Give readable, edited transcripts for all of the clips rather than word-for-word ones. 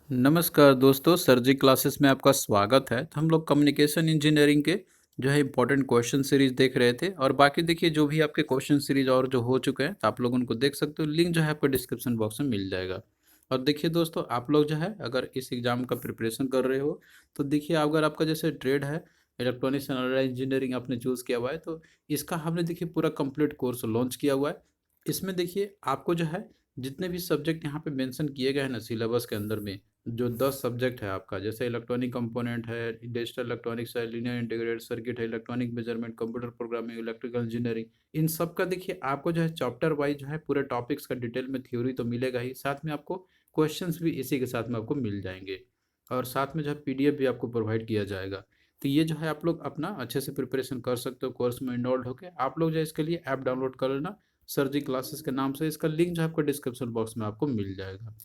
नमस्कार दोस्तों, सरजी क्लासेस में आपका स्वागत है। तो हम लोग कम्युनिकेशन इंजीनियरिंग के जो है इम्पोर्टेंट क्वेश्चन सीरीज देख रहे थे और बाकी देखिए जो भी आपके क्वेश्चन सीरीज और जो हो चुके हैं तो आप लोग उनको देख सकते हो। लिंक जो है आपको डिस्क्रिप्शन बॉक्स में मिल जाएगा। और देखिए दोस्तों, आप लोग जो है अगर इस एग्ज़ाम का प्रिपरेशन कर रहे हो तो देखिए अगर आपका जैसे ट्रेड है इलेक्ट्रॉनिक्स एंड इंजीनियरिंग आपने चूज़ किया हुआ है तो इसका हमने देखिए पूरा कंप्लीट कोर्स लॉन्च किया हुआ है। इसमें देखिए आपको जो है जितने भी सब्जेक्ट यहाँ पे मेंशन किए गए हैं ना सिलेबस के अंदर में, जो 10 सब्जेक्ट है आपका, जैसे इलेक्ट्रॉनिक कंपोनेंट है, डिजिटल इलेक्ट्रॉनिक्स है, लीनियर इंटीग्रेटेड सर्किट है, electronic measurement, computer programming, electrical engineering, इन सब का देखिए आपको जो है चैप्टर वाइज जो है पूरे टॉपिक्स का डिटेल में थ्योरी तो मिलेगा ही, साथ में आपको क्वेश्चंस भी इसी के साथ में आपको मिल जाएंगे और साथ में जो है पीडीएफ भी आपको प्रोवाइड किया जाएगा। तो ये जो है आप लोग अपना अच्छे से प्रिपरेशन कर सकते हो। कोर्स में इनरोल्ड होकर आप लोग जो है इसके लिए ऐप डाउनलोड कर लेना, सरजी क्लासेस के नाम से। इसका लिंक जो है आपको डिस्क्रिप्शन बॉक्स में आपको मिल जाएगा।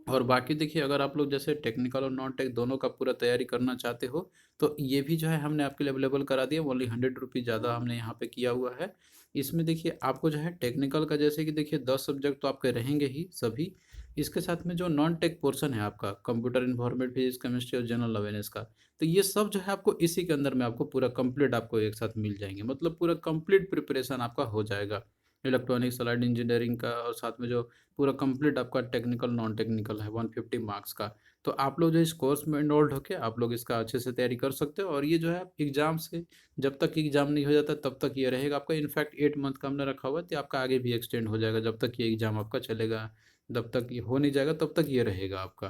और बाकी देखिए अगर आप लोग जैसे टेक्निकल और नॉन टेक दोनों का पूरा तैयारी करना चाहते हो तो ये भी जो है हमने आपके लिए अवेलेबल करा दिया। ओनली 100 रुपीज़ ज़्यादा हमने यहाँ पे किया हुआ है। इसमें देखिए आपको जो है टेक्निकल का जैसे कि देखिए 10 सब्जेक्ट तो आपके रहेंगे ही सभी। इसके साथ में जो नॉन टेक पोर्शन है आपका कंप्यूटर इन्वायरमेंट फिजिक्स केमिस्ट्री और जनरल अवेयरनेस का, तो ये सब जो है आपको इसी के अंदर में आपको पूरा कंप्लीट आपको एक साथ मिल जाएंगे। मतलब पूरा कंप्लीट प्रिपरेशन आपका हो जाएगा इलेक्ट्रॉनिक्स अलाइड इंजीनियरिंग का। और साथ में जो पूरा कंप्लीट आपका टेक्निकल नॉन टेक्निकल है 150 मार्क्स का। तो आप लोग जो इस कोर्स में इनरोल्ड होके आप लोग इसका अच्छे से तैयारी कर सकते हो। और ये जो है एग्जाम से जब तक एग्जाम नहीं हो जाता तब तक ये रहेगा आपका। इनफैक्ट 8 मंथ का हमने रखा हुआ है तो आपका आगे भी एक्सटेंड हो जाएगा जब तक ये एग्जाम आपका चलेगा। जब तक ये हो नहीं जाएगा तब तक ये रहेगा आपका।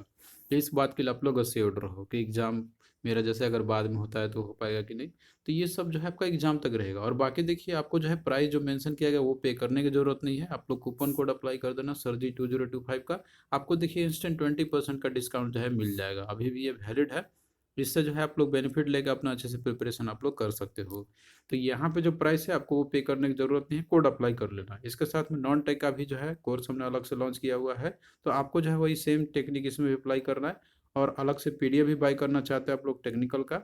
तो इस बात के लिए आप लोग अश्योर्ड रहो कि एग्जाम मेरा जैसे अगर बाद में होता है तो हो पाएगा कि नहीं। तो ये सब जो है आपका एग्जाम तक रहेगा। और बाकी देखिए आपको जो है प्राइस जो मेंशन किया गया वो पे करने की जरूरत नहीं है। आप लोग कूपन कोड अप्लाई कर देना सरजी 2025 का। आपको देखिए इंस्टेंट 20% का डिस्काउंट जो है मिल जाएगा। अभी भी ये वैलिड है। इससे जो है आप लोग बेनिफिट लेकर अपना अच्छे से प्रिपरेशन आप लोग कर सकते हो। तो यहाँ पे जो प्राइस है आपको वो पे करने की जरूरत नहीं है, कोड अप्लाई कर लेना। इसके साथ में नॉन टेक का भी जो है कोर्स हमने अलग से लॉन्च किया हुआ है। तो आपको जो है वही सेम टेक्निक इसमें भी अप्लाई करना है। और अलग से पीडीएफ भी बाई करना चाहते हैं आप लोग टेक्निकल का,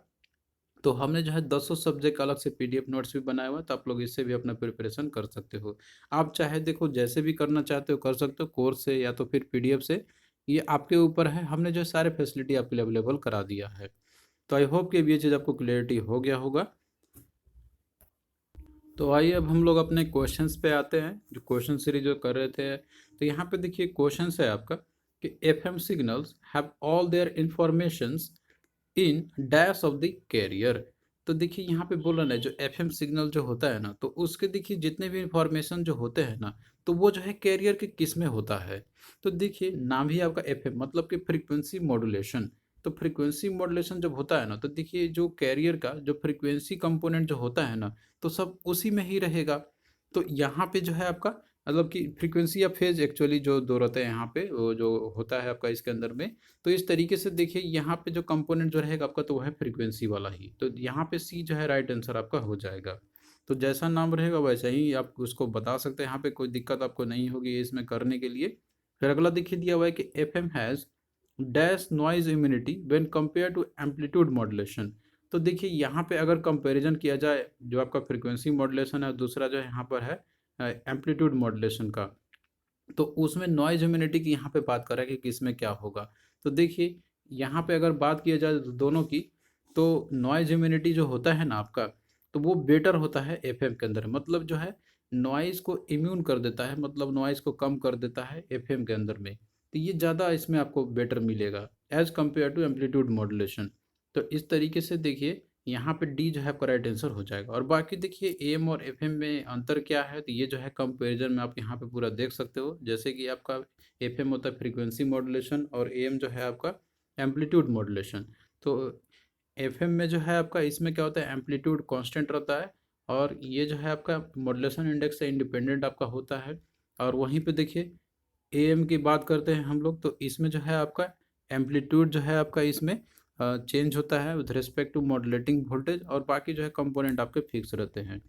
तो हमने जो है 10 सब्जेक्ट का अलग से पीडीएफ नोट्स भी बनाया हुआ है। तो आप लोग इससे भी अपना प्रिपरेशन कर सकते हो। आप चाहे देखो जैसे भी करना चाहते हो कर सकते हो, कोर्स से या तो फिर पीडीएफ से, ये आपके ऊपर है। हमने जो सारे फैसिलिटी आपके लिए अवेलेबल करा दिया है। तो आई होप कि अब ये चीज़ आपको क्लियरिटी हो गया होगा। तो आइए अब हम लोग अपने क्वेश्चंस पे आते हैं, जो क्वेश्चन सीरीज जो कर रहे थे। तो यहाँ पे देखिए क्वेश्चंस है आपका कि FM signals have all their informations in dash of the carrier. तो देखिए यहाँ पे बोल रहा है जो एफएम सिग्नल जो होता है ना, तो उसके देखिए जितने भी इंफॉर्मेशन जो होते हैं ना, तो वो जो है कैरियर के किस में होता है। तो देखिए नाम ही आपका एफएम मतलब कि फ्रीक्वेंसी मॉड्यूलेशन। तो फ्रीक्वेंसी मॉड्यूलेशन जब होता है ना, तो देखिए जो कैरियर का जो फ्रीक्वेंसी कंपोनेंट जो होता है ना, तो सब उसी में ही रहेगा। तो यहाँ पे जो है आपका मतलब कि फ्रीक्वेंसी या फेज एक्चुअली जो दो रहते हैं यहाँ पे, वो जो होता है आपका इसके अंदर में। तो इस तरीके से देखिए यहाँ पे जो कंपोनेंट जो रहेगा आपका, तो वो है फ्रीक्वेंसी वाला ही। तो यहाँ पे सी जो है राइट आंसर आपका हो जाएगा। तो जैसा नाम रहेगा वैसा ही आप उसको बता सकते हैं। यहाँ पे कोई दिक्कत आपको नहीं होगी इसमें करने के लिए। फिर अगला देखिए दिया हुआ है कि F M has dash noise immunity when compare to amplitude modulation. तो देखिए यहाँ पे अगर कंपैरिजन किया जाए जो आपका फ्रीक्वेंसी मॉड्यूलेशन है, दूसरा जो है यहाँ पर है एम्पलीट्यूड मॉड्यूलेशन का, तो उसमें नॉइज इम्यूनिटी की यहाँ पे बात कर रहा है कि किसमें क्या होगा। तो देखिए यहाँ पे अगर बात किया जाए दोनों की, तो नॉइज इम्यूनिटी जो होता है ना आपका, तो वो बेटर होता है एफएम के अंदर। मतलब जो है नॉइज़ को इम्यून कर देता है, मतलब नॉइज़ को कम कर देता है एफएम के अंदर में। तो ये ज़्यादा इसमें आपको बेटर मिलेगा as compare to amplitude modulation. तो इस तरीके से देखिए यहाँ पे डी जो है आपका राइट आंसर हो जाएगा। और बाकी देखिए एम और एफएम में अंतर क्या है, तो ये जो है कंपैरिजन में आप यहाँ पे पूरा देख सकते हो। जैसे कि आपका एफएम होता है फ्रीक्वेंसी मॉड्यूलेशन और एम जो है आपका एम्पलीट्यूड मॉड्यूलेशन। तो एफएम में जो है आपका इसमें क्या होता है, एम्पलीट्यूड कांस्टेंट रहता है और ये जो है आपका मॉड्यूलेशन इंडेक्स से इंडिपेंडेंट आपका होता है। और वहीं पे देखिए एएम की बात करते हैं हम लोग, तो इसमें जो है आपका एम्पलीट्यूड जो है आपका इसमें चेंज होता है with respect to modulating voltage. और बाकी जो है कंपोनेंट आपके फिक्स रहते हैं।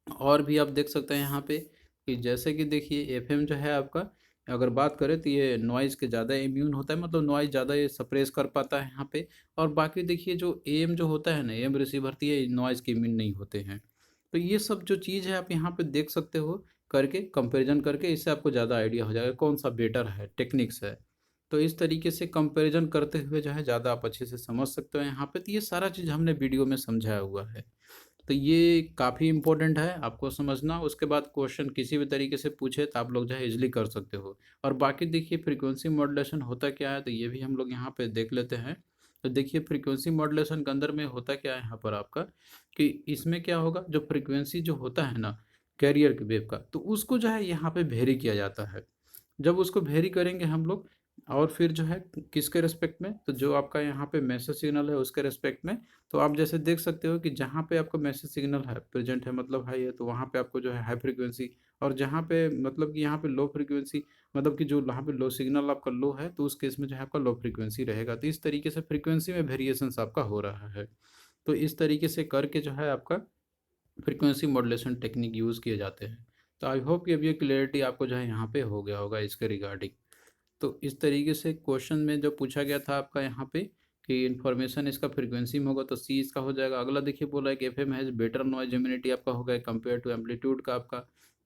और भी आप देख सकते हैं यहाँ पे कि जैसे कि देखिए एफएम जो है आपका अगर बात करें तो ये नॉइज़ के ज़्यादा इम्यून होता है, मतलब नॉइज़ ज़्यादा ये सप्रेस कर पाता है यहाँ पे। और बाकी देखिए जो एम जो होता है ना, एम रिसीवर, तो ये नॉइज़ के इम्यून नहीं होते हैं। तो ये सब जो चीज़ है आप यहाँ पे देख सकते हो करके कंपैरिजन करके, इससे आपको ज़्यादा आइडिया हो जाएगा कौन सा बेटर है टेक्निक्स है। तो इस तरीके से कंपैरिजन करते हुए जो है ज़्यादा आप अच्छे से समझ सकते हो यहाँ पे। तो ये सारा चीज़ हमने वीडियो में समझाया हुआ है। तो ये काफ़ी इम्पोर्टेंट है आपको समझना। उसके बाद क्वेश्चन किसी भी तरीके से पूछे तो आप लोग जो है ईज़िली कर सकते हो। और बाकी देखिए फ्रीक्वेंसी मॉड्यूलेशन होता क्या है, तो ये भी हम लोग यहाँ पे देख लेते हैं। तो देखिए फ्रीक्वेंसी मॉड्यूलेशन के अंदर में होता क्या है यहाँ पर आपका, कि इसमें क्या होगा, जो फ्रीक्वेंसी जो होता है ना कैरियर के वेव का, तो उसको जो है यहाँ पे वेरी किया जाता है। जब उसको वेरी करेंगे हम लोग, और फिर जो है किसके रिस्पेक्ट में, तो जो आपका यहाँ पे मैसेज सिग्नल है उसके रिस्पेक्ट में। तो आप जैसे देख सकते हो कि जहाँ पे आपका मैसेज सिग्नल है प्रेजेंट है, मतलब हाई है, तो वहाँ पे आपको जो है हाई फ्रीक्वेंसी। और जहाँ पे मतलब कि यहाँ पे लो फ्रीक्वेंसी, मतलब कि जो यहाँ पे लो सिग्नल आपका लो है, तो उस केस में जो है आपका लो फ्रीक्वेंसी रहेगा। तो इस तरीके से फ्रीक्वेंसी में वेरिएशंस आपका हो रहा है। तो इस तरीके से करके जो है आपका फ्रीक्वेंसी मॉड्यूलेशन टेक्निक यूज़ किए जाते हैं। तो आई होप कि अब ये क्लियरिटी आपको जो है यहाँ पे हो गया होगा इसके रिगार्डिंग। तो इस तरीके से क्वेश्चन में जो पूछा गया था आपका यहाँ पे कि इन्फॉर्मेशन इसका फ्रीक्वेंसी में होगा, तो सी इसका हो जाएगा। अगला देखिए बोला है कि F M has better noise immunity आपका होगा कंपेयर टू एम्पलीट्यूड का आपका।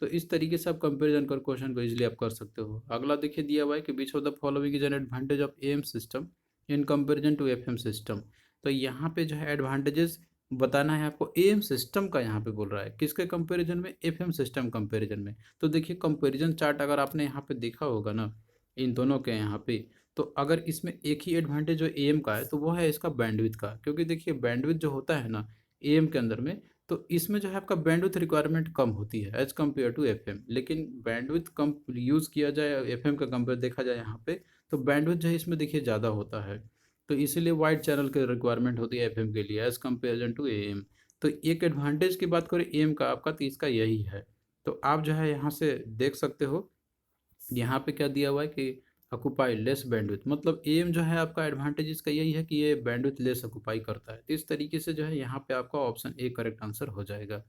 तो इस तरीके से आप कंपेरिजन कर क्वेश्चन को इजीली आप कर सकते हो। अगला देखिए दिया हुआ है कि which of the following is an advantage of M system in comparison to F M system. तो यहाँ पे जो है एडवांटेजेस बताना है आपको एम सिस्टम का, यहाँ पे बोल रहा है किसके कंपैरिजन में, एफ एम सिस्टम कंपैरिजन में। तो देखिए कंपैरिजन चार्ट अगर आपने यहाँ पे देखा होगा ना इन दोनों के यहाँ पे, तो अगर इसमें एक ही एडवांटेज जो एम का है तो वो है इसका बैंडविड्थ का। क्योंकि देखिए बैंडविड्थ जो होता है ना एम के अंदर में, तो इसमें जो है आपका बैंडविड्थ रिक्वायरमेंट कम होती है एज कम्पेयर टू एफएम। लेकिन बैंडविड्थ कम यूज़ किया जाए एफएम का कंपेयर देखा जाए यहाँ पे, तो बैंडविड्थ जो है इसमें देखिए ज़्यादा होता है। तो इसीलिए वाइड चैनल की रिक्वायरमेंट होती है एफएम के लिए एज कम्पेरिजन टू एम। तो एक एडवांटेज की बात करें एम का आपका, तो इसका यही है। तो आप जो है यहाँ से देख सकते हो, यहाँ पे क्या दिया हुआ है कि ऑक्यूपाई लेस बैंडविड्थ, मतलब एम जो है आपका एडवांटेज इसका यही है कि ये बैंडविड्थ लेस ऑक्यूपाई करता है। तो इस तरीके से जो है यहाँ पे आपका ऑप्शन ए करेक्ट आंसर हो जाएगा।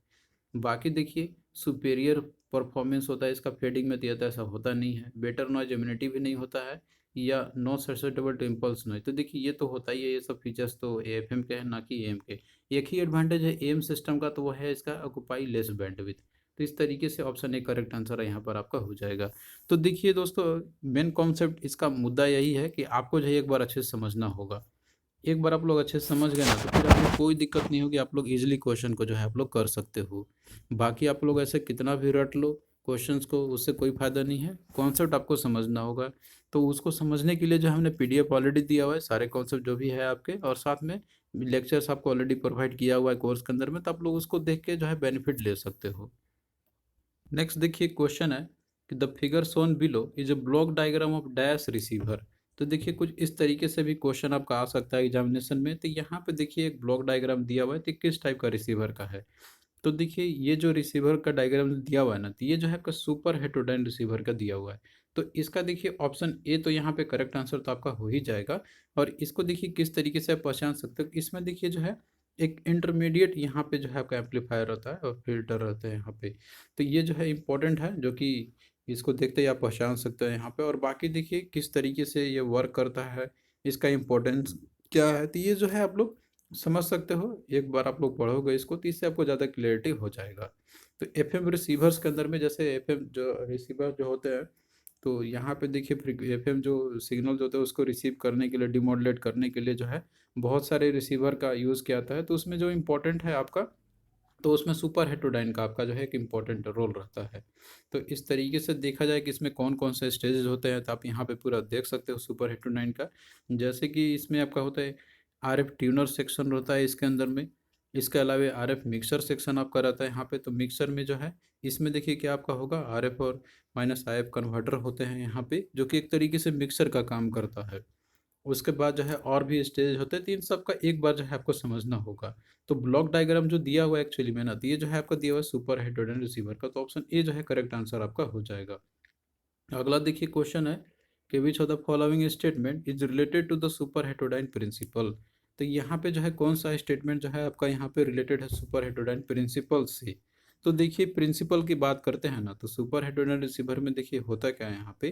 बाकी देखिए सुपेरियर परफॉर्मेंस होता है इसका फेडिंग में दिया था, ऐसा होता नहीं है। बेटर नॉइज इम्यूनिटी भी नहीं होता है, या no susceptible to impulse noise. तो देखिए ये तो होता ही है, ये सब फीचर्स तो एफ एम के हैं ना कि एम के। एक ही एडवांटेज है एम सिस्टम का, तो वो है इसका ऑक्यूपाई लेस बैंडविड्थ। तो इस तरीके से ऑप्शन ए करेक्ट आंसर है यहाँ पर आपका हो जाएगा। तो देखिए दोस्तों मेन कॉन्सेप्ट इसका मुद्दा यही है कि आपको जो है एक बार अच्छे से समझना होगा। एक बार आप लोग अच्छे से समझ गए ना, तो फिर आपको कोई दिक्कत नहीं होगी, आप लोग इजीली क्वेश्चन को जो है आप लोग कर सकते हो। बाकी आप लोग ऐसे कितना भी रट लो क्वेश्चंस को, उससे कोई फ़ायदा नहीं है। कॉन्सेप्ट आपको समझना होगा। तो उसको समझने के लिए जो हमने पीडीएफ ऑलरेडी दिया हुआ है, सारे कॉन्सेप्ट जो भी है आपके, और साथ में लेक्चर्स आपको ऑलरेडी प्रोवाइड किया हुआ है कोर्स के अंदर में, तो आप लोग उसको देख के जो है बेनिफिट ले सकते हो। नेक्स्ट देखिए क्वेश्चन है कि the figure shown below is a block diagram of dash receiver. तो देखिए कुछ इस तरीके से भी क्वेश्चन आपका आ सकता है एग्जामिनेशन में। तो यहाँ पे देखिए एक ब्लॉक डायग्राम दिया हुआ है, तो किस टाइप का रिसीवर का है। तो देखिए ये जो रिसीवर का डायग्राम दिया हुआ है ना, तो ये जो है आपका सुपर हेटेरोडाइन रिसीवर का दिया हुआ है। तो इसका देखिए ऑप्शन ए तो यहाँ पे करेक्ट आंसर तो आपका हो ही जाएगा। और इसको देखिए किस तरीके से आप पहचान सकते हो, इसमें देखिए जो है एक इंटरमीडिएट यहाँ पे जो है आपका एम्पलीफायर रहता है और फिल्टर रहते हैं यहाँ पे। तो ये जो है इम्पोर्टेंट है, जो कि इसको देखते ही आप पहचान सकते हैं यहाँ पे। और बाकी देखिए किस तरीके से ये वर्क करता है, इसका इम्पोर्टेंस क्या है, तो ये जो है आप लोग समझ सकते हो। एक बार आप लोग पढ़ोगे इसको तो इससे आपको ज़्यादा क्लियरिटी हो जाएगा। तो एफएम रिसीवर्स के अंदर में जैसे एफएम जो रिसीवर जो होते हैं, तो यहाँ पे देखिए एफएम जो सिग्नल जो होता है उसको रिसीव करने के लिए, डिमोडुलेट करने के लिए जो है बहुत सारे रिसीवर का यूज़ किया जाता है। तो उसमें जो इम्पोर्टेंट है आपका, तो उसमें सुपर हेटेरोडाइन का आपका जो है एक इम्पोर्टेंट रोल रहता है। तो इस तरीके से देखा जाए कि इसमें कौन कौन से स्टेजेस होते हैं, तो आप यहाँ पे पूरा देख सकते हो सुपर हेटेरोडाइन का। जैसे कि इसमें आपका होता है आरएफ ट्यूनर सेक्शन होता है इसके अंदर में। इसके अलावा आरएफ मिक्सर सेक्शन आपका रहता है यहाँ पे। तो मिक्सर में जो है इसमें देखिए क्या आपका होगा, आरएफ और माइनस आईएफ कन्वर्टर होते हैं यहाँ पे, जो कि एक तरीके से मिक्सर का काम करता है। उसके बाद जो है और भी स्टेज होते हैं, तो इन सब का एक बार जो है आपको समझना होगा। तो ब्लॉक डायग्राम जो दिया हुआ है एक्चुअली में ना, तो ये जो है आपका दिया हुआ है सुपर हेटेरोडाइन रिसीवर का, तो ऑप्शन ए जो है करेक्ट आंसर आपका हो जाएगा। अगला देखिए क्वेश्चन है कि which of the following statement is related to the super heterodyne principle. तो यहाँ पे जो है कौन सा स्टेटमेंट जो है आपका यहाँ पे रिलेटेड है सुपर हेटेरोडाइन प्रिंसिपल से। तो देखिए प्रिंसिपल की बात करते हैं ना, तो सुपर हेटेरोडाइन रिसीवर में देखिए होता क्या है यहाँ पे,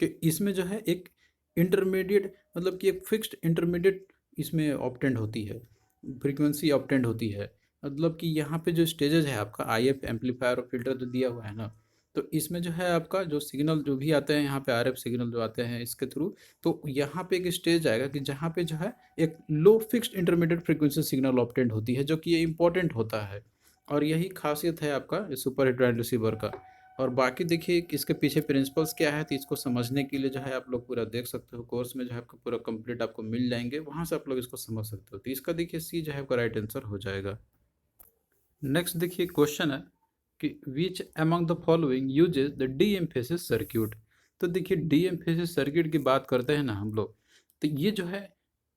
कि इसमें जो है एक इंटरमीडिएट, मतलब कि एक फिक्स्ड इंटरमीडिएट इसमें ऑप्टेंड होती है, फ्रीक्वेंसी ऑप्टेंड होती है। मतलब कि यहाँ पे जो स्टेजेस है आपका आईएफ एम्पलीफायर और फिल्टर जो दिया हुआ है ना, तो इसमें जो है आपका जो सिग्नल जो भी आते हैं यहाँ पे आरएफ सिग्नल जो आते हैं इसके थ्रू, तो यहाँ पे एक स्टेज आएगा कि जहाँ पे जो है एक low fixed intermediate frequency signal obtained होती है, जो कि ये इंपॉर्टेंट होता है। और यही खासियत है आपका सुपर हिट रिसीवर का। और बाकी देखिए कि इसके पीछे प्रिंसिपल्स क्या है, तो इसको समझने के लिए जो है आप लोग पूरा देख सकते हो, कोर्स में जो है आपको पूरा कंप्लीट आपको मिल जाएंगे, वहाँ से आप लोग इसको समझ सकते हो। तो इसका देखिए सी जो है आपका राइट आंसर हो जाएगा। नेक्स्ट देखिए क्वेश्चन है कि which among the following uses the D emphasis circuit. तो देखिए डी एम्फेसिस सर्किट की बात करते हैं ना हम लोग, तो ये जो है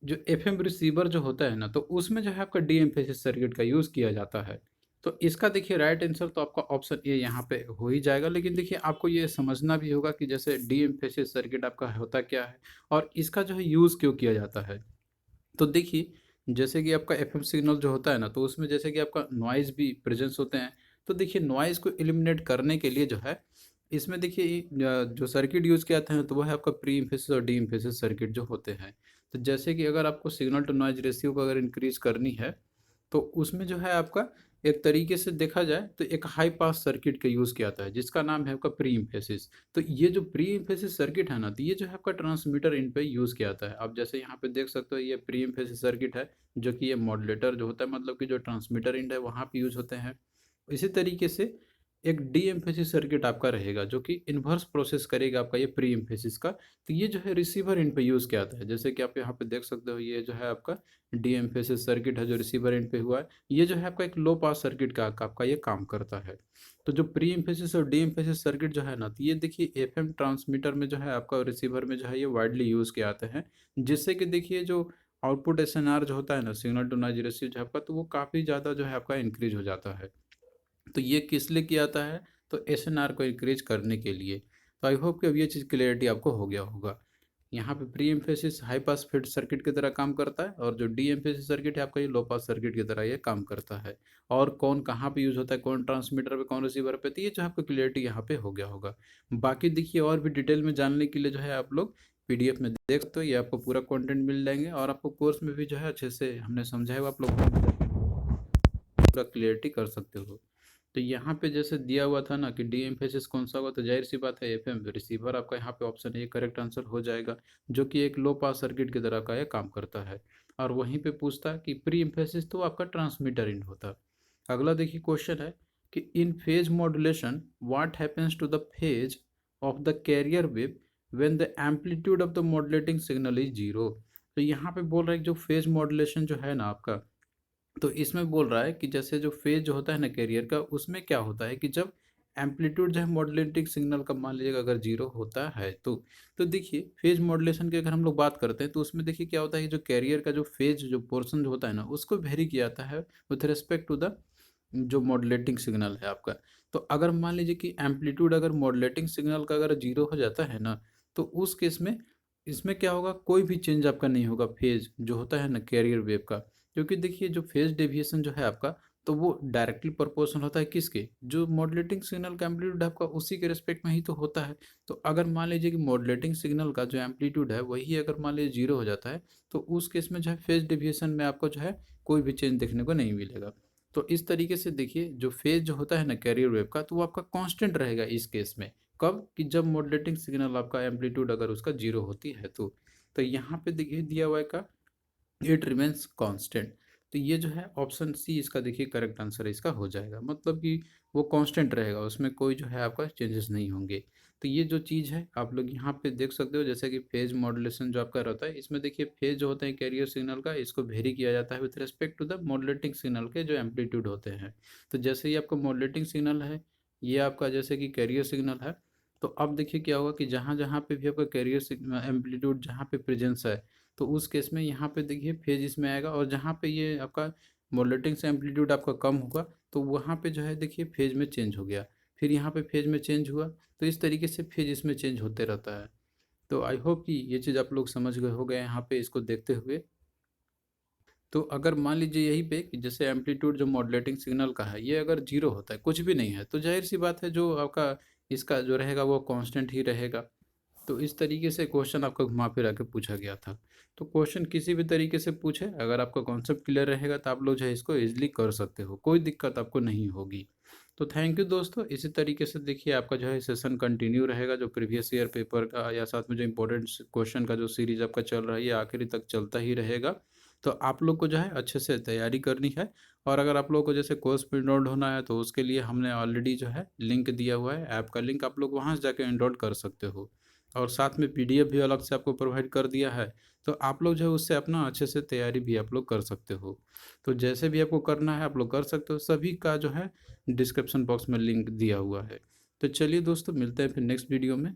जो एफएम रिसीवर जो होता है ना, तो उसमें जो है आपका डी एम्फेसिस सर्किट का यूज़ किया जाता है। तो इसका देखिए राइट आंसर तो आपका ऑप्शन ए यहाँ पे हो ही जाएगा, लेकिन देखिए आपको ये समझना भी होगा कि जैसे डी एम्फेसिस सर्किट आपका होता क्या है और इसका जो है यूज़ क्यों किया जाता है। तो देखिए जैसे कि आपका एफएम सिग्नल जो होता है ना, तो उसमें जैसे कि आपका नॉइज़ भी प्रेजेंस होते हैं। तो देखिए नॉइज़ को एलिमिनेट करने के लिए जो है इसमें देखिए जो सर्किट यूज़ किया जाता है तो वह है आपका प्री एम्फेसिस और डी एम्फेसिस सर्किट जो होते हैं। तो जैसे कि अगर आपको सिग्नल टू नॉइज़ रेशियो को अगर इंक्रीज़ करनी है, तो उसमें जो है आपका एक तरीके से देखा जाए तो एक हाई पास सर्किट का यूज़ किया जाता है, जिसका नाम है आपका प्री एम्फेसिस। तो ये जो प्री एम्फेसिस सर्किट है ना, तो ये जो है आपका ट्रांसमीटर इन पे यूज़ किया जाता है। आप जैसे यहाँ पे देख सकते हो ये प्री एम्फेसिस सर्किट है, जो कि ये मॉड्यूलेटर जो होता है, मतलब कि जो ट्रांसमीटर इंड है वहाँ पे यूज़ होते हैं। इसी तरीके से एक डी एम्फेसिस सर्किट आपका रहेगा, जो कि इन्वर्स प्रोसेस करेगा आपका ये प्री एम्फेसिस का। तो ये जो है रिसीवर इन पे यूज़ किया जाता है। जैसे कि आप यहाँ पे देख सकते हो, ये जो है आपका डी एम्फेसिस सर्किट है जो रिसीवर इन पे हुआ है। ये जो है आपका एक लो पास सर्किट का आपका ये काम करता है। तो जो प्री एम्फेसिस और डी एम्फेसिस सर्किट जो है ना, तो ये देखिए एफएम ट्रांसमीटर में जो है आपका रिसीवर में जो है ये वाइडली यूज़ किए जाते हैं, जिससे कि देखिए जो आउटपुट एसएनआर जो होता है ना, सिग्नल टू नॉइज रेशियो जो है आपका, तो वो काफ़ी ज़्यादा जो है आपका इंक्रीज हो जाता है। तो ये किस लिए किया जाता है, तो एसएनआर को इंक्रीज करने के लिए। तो आई होप कि अब ये चीज़ क्लियरिटी आपको हो गया होगा। यहाँ पे pre emphasis high pass filter circuit की तरह काम करता है, और जो डी एम्फेसिस सर्किट है आपका ये लो पास सर्किट की तरह ये काम करता है। और कौन कहाँ पे यूज़ होता है, कौन ट्रांसमीटर पे कौन रिसीवर पे, तो ये जो आपको क्लियरिटी यहाँ पे हो गया होगा। बाकी देखिए और भी डिटेल में जानने के लिए जो है आप लोग पीडीएफ में देख सकते हो, ये आपको पूरा कंटेंट मिल जाएंगे, और आपको कोर्स में भी जो है अच्छे से हमने समझाया हुआ, आप लोग पूरा क्लियरिटी कर सकते हो। तो यहाँ पे जैसे दिया हुआ था ना कि डी एम्फेसिस कौन सा होगा, तो जाहिर सी बात है एफएम रिसीवर आपका यहाँ पे ऑप्शन ए करेक्ट आंसर हो जाएगा, जो कि एक लो पास सर्किट की तरह का ये काम करता है। और वहीं पे पूछता है कि प्री एम्फेसिस तो आपका ट्रांसमीटर इन होता। अगला देखिए क्वेश्चन है कि in phase modulation what happens to the phase of the carrier wave when the amplitude of the modulating signal is zero. तो यहाँ पे बोल रहा है कि जो फेज मॉड्यूलेशन जो है ना आपका, तो इसमें बोल रहा है कि जैसे जो फेज जो होता है ना कैरियर का, उसमें क्या होता है कि जब एम्पलीट्यूड जो है मॉड्यूलेटिंग सिग्नल का मान लीजिएगा अगर जीरो होता है, तो देखिए फेज मॉड्यूलेशन की अगर हम लोग बात करते हैं, तो उसमें देखिए क्या होता है कि जो कैरियर का जो फेज जो पोर्शन जो होता है ना, उसको वेरी किया जाता है विथ रिस्पेक्ट टू द जो मॉड्यूलेटिंग सिग्नल है आपका। तो अगर मान लीजिए कि एम्पलीट्यूड अगर मॉड्यूलेटिंग सिग्नल का अगर जीरो हो जाता है ना, तो उस केस में इसमें क्या होगा, कोई भी चेंज आपका नहीं होगा फेज जो होता है ना कैरियर वेव का। क्योंकि देखिए जो फेज डेविएशन जो है आपका, तो वो डायरेक्टली प्रोपोर्शनल होता है किसके, जो मॉड्यूलेटिंग सिग्नल का एम्पलीट्यूड आपका उसी के रिस्पेक्ट में ही तो होता है। तो अगर मान लीजिए कि मॉड्यूलेटिंग सिग्नल का जो एम्पलीट्यूड है वही अगर मान लीजिए जीरो हो जाता है, तो उस केस में जो है फेज डेविएशन में आपको जो है कोई भी चेंज देखने को नहीं मिलेगा। तो इस तरीके से देखिए जो फेज जो होता है ना कैरियर वेव का, तो वो आपका कांस्टेंट रहेगा इस केस में। कब कि जब मॉड्यूलेटिंग सिग्नल आपका एम्पलीट्यूड अगर उसका जीरो होती है तो यहाँ पे देखिए दिया हुआ है का इट रिमेन्स कांस्टेंट। तो ये जो है ऑप्शन सी इसका देखिए करेक्ट आंसर इसका हो जाएगा, मतलब कि वो कांस्टेंट रहेगा, उसमें कोई जो है आपका चेंजेस नहीं होंगे। तो ये जो चीज़ है आप लोग यहाँ पे देख सकते हो, जैसे कि फेज मॉड्यूलेशन जो आपका रहता है, इसमें देखिए फेज जो होता है कैरियर सिग्नल का, इसको वेरी किया जाता है with respect to the modulating signal के जो एम्पलीट्यूड होते हैं। तो जैसे ही आपका मॉड्यूलेटिंग सिग्नल है, ये आपका जैसे कि कैरियर सिग्नल है, तो अब देखिए क्या होगा कि जहाँ जहाँ पे भी आपका कैरियर एम्पलीट्यूड जहाँ पे प्रेजेंस है, तो उस केस में यहाँ पे देखिए फेज इसमें आएगा, और जहाँ पे ये आपका मॉड्यूलेटिंग से एम्पलीट्यूड आपका कम होगा, तो वहाँ पे जो है देखिए फेज में चेंज हो गया, फिर यहाँ पे फेज में चेंज हुआ। तो इस तरीके से फेज इसमें चेंज होते रहता है। तो आई होप कि ये चीज़ आप लोग समझ गए हो गए यहाँ पे इसको देखते हुए। तो अगर मान लीजिए यहीं पे कि जैसे एम्पलीट्यूड जो मॉड्यूलेटिंग सिग्नल का है, ये अगर जीरो होता है, कुछ भी नहीं है, तो जाहिर सी बात है जो आपका इसका जो रहेगा वो कांस्टेंट ही रहेगा। तो इस तरीके से क्वेश्चन आपका घुमा फिरा के पूछा गया था। तो क्वेश्चन किसी भी तरीके से पूछे, अगर आपका कॉन्सेप्ट क्लियर रहेगा तो आप लोग जो है इसको ईज़िली कर सकते हो, कोई दिक्कत आपको नहीं होगी। तो थैंक यू दोस्तों, इसी तरीके से देखिए आपका जो है सेशन कंटिन्यू रहेगा, जो प्रीवियस ईयर पेपर का या साथ में जो इम्पोर्टेंट क्वेश्चन का जो सीरीज आपका चल रहा है ये आखिरी तक चलता ही रहेगा। तो आप लोग को जो है अच्छे से तैयारी करनी है। और अगर आप लोगों को जैसे कोर्स पे इनरोल्ड होना है तो उसके लिए हमने ऑलरेडी जो है लिंक दिया हुआ है, ऐप का लिंक, आप लोग वहाँ से जाके इनरोल कर सकते हो। और साथ में पीडीएफ भी अलग से आपको प्रोवाइड कर दिया है, तो आप लोग जो है उससे अपना अच्छे से तैयारी भी आप लोग कर सकते हो। तो जैसे भी आपको करना है आप लोग कर सकते हो, सभी का जो है डिस्क्रिप्शन बॉक्स में लिंक दिया हुआ है। तो चलिए दोस्तों, मिलते हैं फिर नेक्स्ट वीडियो में।